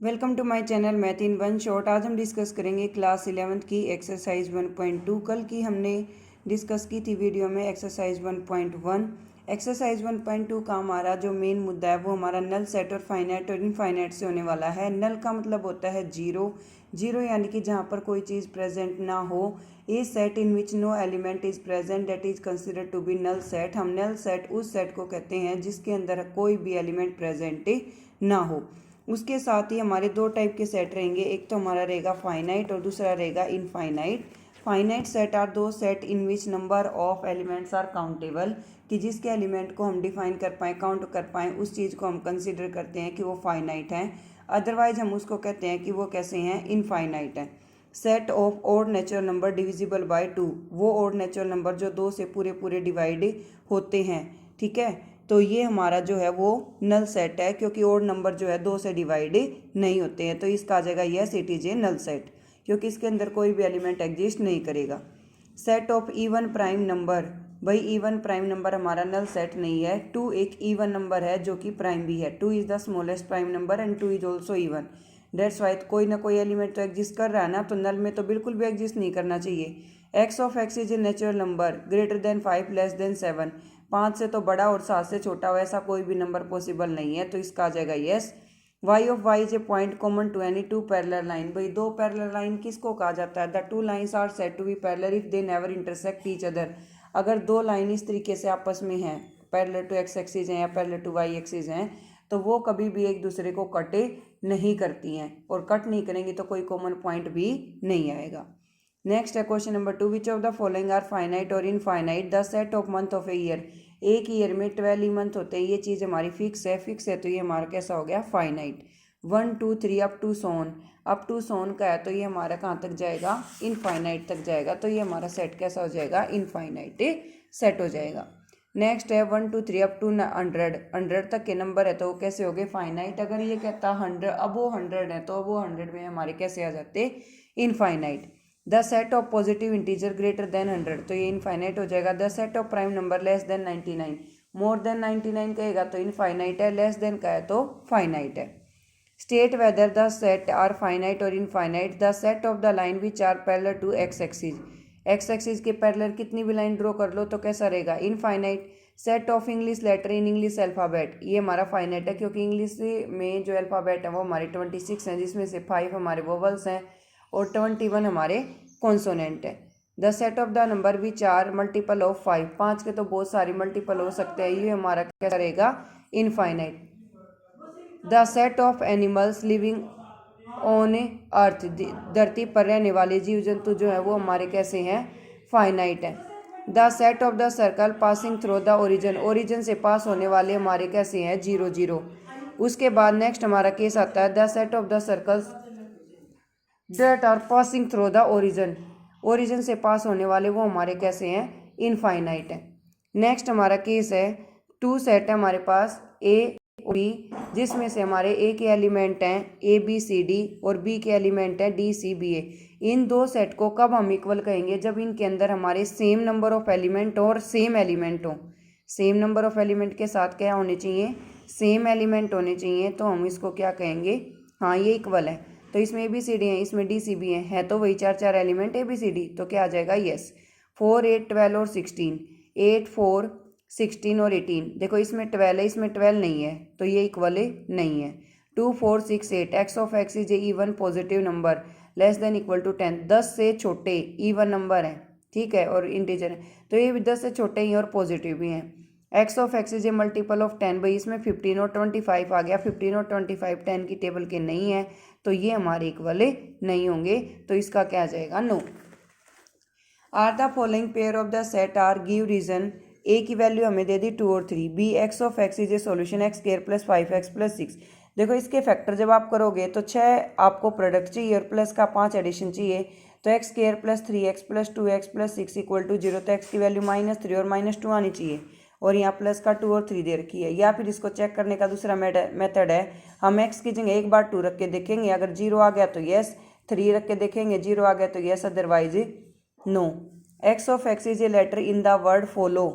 Welcome to my channel math in one shot. आज हम discuss करेंगे क्लास 11th की एक्सरसाइज 1.2। कल की हमने डिस्कस की थी वीडियो में एक्सरसाइज 1.1। एक्सरसाइज 1.2 का हमारा जो मेन मुद्दा है वो हमारा नल सेट और फाइनाइट और इनफाइनाइट से होने वाला है। नल का मतलब होता है जीरो। जीरो यानी कि जहाँ पर कोई चीज़ प्रेजेंट ना हो। A set in which no element is present that is considered to be null set. हम नल सेट उस सेट को कहते हैं जिसके अंदर कोई भी एलिमेंट प्रेजेंट ना हो। उसके साथ ही हमारे दो टाइप के सेट रहेंगे, एक तो हमारा रहेगा फाइनाइट और दूसरा रहेगा infinite. Finite set are those set in which number of elements are countable, कि जिसके एलिमेंट को हम डिफाइन कर पाएँ, काउंट कर पाएँ, उस चीज़ को हम कंसिडर करते हैं कि वो फाइनाइट हैं। अदरवाइज हम उसको कहते हैं कि वो कैसे हैं, इनफाइनाइट हैं। Set of odd natural number divisible by two, वो ओड नेचुरल नंबर जो दो से पूरे पूरे डिवाइड होते हैं। ठीक है, तो ये हमारा जो है वो नल सेट है, क्योंकि ओड नंबर जो है दो से डिवाइड नहीं होते हैं। तो इसका आ जाएगा yes it is a null set, क्योंकि इसके अंदर कोई भी एलिमेंट एग्जिस्ट नहीं करेगा। Set of even prime number, भाई इवन प्राइम नंबर हमारा नल सेट नहीं है। टू एक इवन नंबर है जो कि प्राइम भी है। Two is the smallest prime number and two is also even. That's why कोई ना कोई एलिमेंट तो एग्जिस्ट कर रहा है ना, तो नल में तो बिल्कुल भी एग्जिस्ट नहीं करना चाहिए। X of X is a natural number greater than 5 less than 7, 5 से तो बड़ा और 7 से छोटा हो ऐसा कोई भी नंबर पॉसिबल नहीं है, तो इसका आ जाएगा yes. Y of Y is a point common to any two parallel line, भाई दो पैरेलल लाइन किसको कहा जाता है, the two lines are said to be parallel if they never intersect each other. अगर दो लाइन इस तरीके से आपस में हैं, पैरेलल टू एक्स एक्सिस हैं या पैरेलल टू वाई एक्सिस हैं, तो वो कभी भी एक दूसरे को कटे नहीं करती हैं, और कट नहीं करेंगी तो कोई कॉमन पॉइंट भी नहीं आएगा। नेक्स्ट है question number 2, which of the following are finite or infinite. The set of month of a year, एक ईयर में 12 ही मंथ होते हैं, ये चीज़ हमारी फिक्स है। फिक्स है तो ये हमारा कैसा हो गया, फाइनाइट। 1 2 3 अप टू सोन, अप टू सोन का है तो ये हमारा कहाँ तक जाएगा, इनफाइनाइट तक जाएगा, तो ये हमारा सेट कैसा हो जाएगा, इनफाइनाइट सेट हो जाएगा। नेक्स्ट है 1 2 3 अप टू 100, 100 तक के नंबर है तो वो कैसे हो गए, फाइनाइट। अगर ये कहता 100, अब वो 100 है तो वो 100 में हमारे कैसे आ जाते, infinite. The set of positive integer greater than 100, तो ये इनफाइनाइट हो जाएगा। The set of prime number less then 99, more than 99 कहेगा तो इनफाइनाइट है, लेस देन का है तो फाइनाइट है। State whether the set are finite or infinite. The set of the line which are parallel to X axis, X axis के parallel कितनी भी लाइन ड्रॉ कर लो तो कैसा रहेगा, infinite. Set of English letter in English alphabet, ये हमारा फाइनाइट है, क्योंकि इंग्लिश में जो अल्फ़ाबेट है वो हमारे 26 हैं, जिसमें से 5 हमारे वोवल्स हैं और 21 हमारे कॉन्सोनेंट है। The set of the number which are multiple of 5, 5 के तो बहुत सारे मल्टीपल हो सकते हैं, ये हमारा कैसा रहेगा, infinite. The set of animals living on earth, धरती पर रहने वाले जीव जंतु जो है वो हमारे कैसे हैं, फाइनाइट हैं। The set of the circle passing through the origin, origin से पास होने वाले हमारे कैसे हैं, 0 0। उसके बाद नेक्स्ट हमारा केस आता है the set of the circles that are passing through the origin, origin से पास होने वाले वो हमारे कैसे हैं, इनफाइनाइट हैं। नेक्स्ट हमारा केस है टू सेट है हमारे पास ए और बी, जिसमें से हमारे ए के एलिमेंट हैं ए बी सी डी और बी के एलिमेंट हैं डी सी बी ए। इन दो सेट को कब हम इक्वल कहेंगे, जब इनके अंदर हमारे सेम नंबर ऑफ एलिमेंट और सेम एलिमेंट हो। सेम नंबर ऑफ एलिमेंट के साथ क्या होने चाहिए, सेम एलिमेंट होने चाहिए, तो हम इसको क्या कहेंगे, हाँ ये इक्वल है। तो इसमें ए बी सी डी है, इसमें डी सी बी है तो वही चार चार element A B C D, तो क्या आ जाएगा, यस। 4 8 12 और 16, 8 4 16 और 18, देखो इसमें 12 है, इसमें 12 नहीं है, तो ये इक्वल नहीं है। 2 4 6 8, X of X is a even positive number less than equal to 10, 10 से छोटे इवन नंबर है, ठीक है, और इंटीजर है, तो ये भी 10 से छोटे ही और पॉजिटिव भी हैं। X of X is A multiple of 10, भाई इसमें 15 और 25 आ गया, 15 और 25 10 की टेबल के नहीं है, तो ये हमारे इक्वल नहीं होंगे, तो इसका क्या आ जाएगा, no. Are the following pair of the set are give reason, A की वैल्यू हमें दे दी 2 और 3, B X of X is a solution X square plus 5x plus 6। देखो इसके फैक्टर जब आप करोगे तो 6 आपको प्रोडक्ट चाहिए और प्लस का 5 एडिशन चाहिए, तो X square plus 3x plus 2x plus 6 equal to 0, तो एक्स की वैल्यू -3 और -2 आनी चाहिए, और यहाँ प्लस का 2 और 3 दे रखी है। या फिर इसको चेक करने का दूसरा मेथड है, हम एक्स की जगह एक बार 2 रख के देखेंगे, अगर 0 आ गया तो यस, 3 रख के देखेंगे 0 आ गया तो yes, otherwise no. X of X is a letter in the word follow,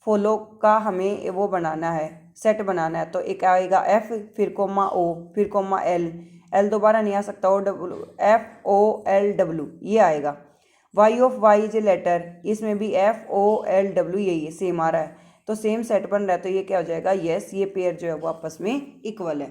follow का हमें वो बनाना है, सेट बनाना है, तो एक आएगा एफ फिर कोमा ओ फिर कोमा एल, एल दोबारा नहीं आ सकता, FOLW ये आएगा। Y of Y is a letter, इसमें भी FOLW यही है, सेम आ रहा है, तो सेम सेट बन रहा है, तो ये क्या हो जाएगा, यस, ये पेयर जो है वो आपस में इक्वल है।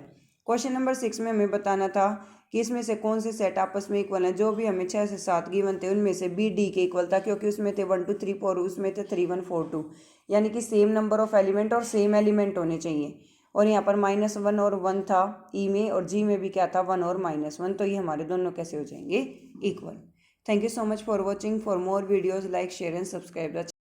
क्वेश्चन नंबर 6 में हमें बताना था कि इसमें से कौन से सेट आपस में इक्वल हैं। जो भी हमें 6 से 7 गिवन थे उनमें से बी डी के इक्वल था, क्योंकि उसमें थे 1 2 3 4, उसमें थे 3 1 4 2, यानी कि सेम नंबर ऑफ एलिमेंट और सेम एलिमेंट होने चाहिए। और यहाँ पर -1 और 1 था ई में, और जी में भी क्या था, 1 और -1, तो ये हमारे दोनों कैसे हो जाएंगे, equal. Thank you so much for watching. For more videos like share and subscribe the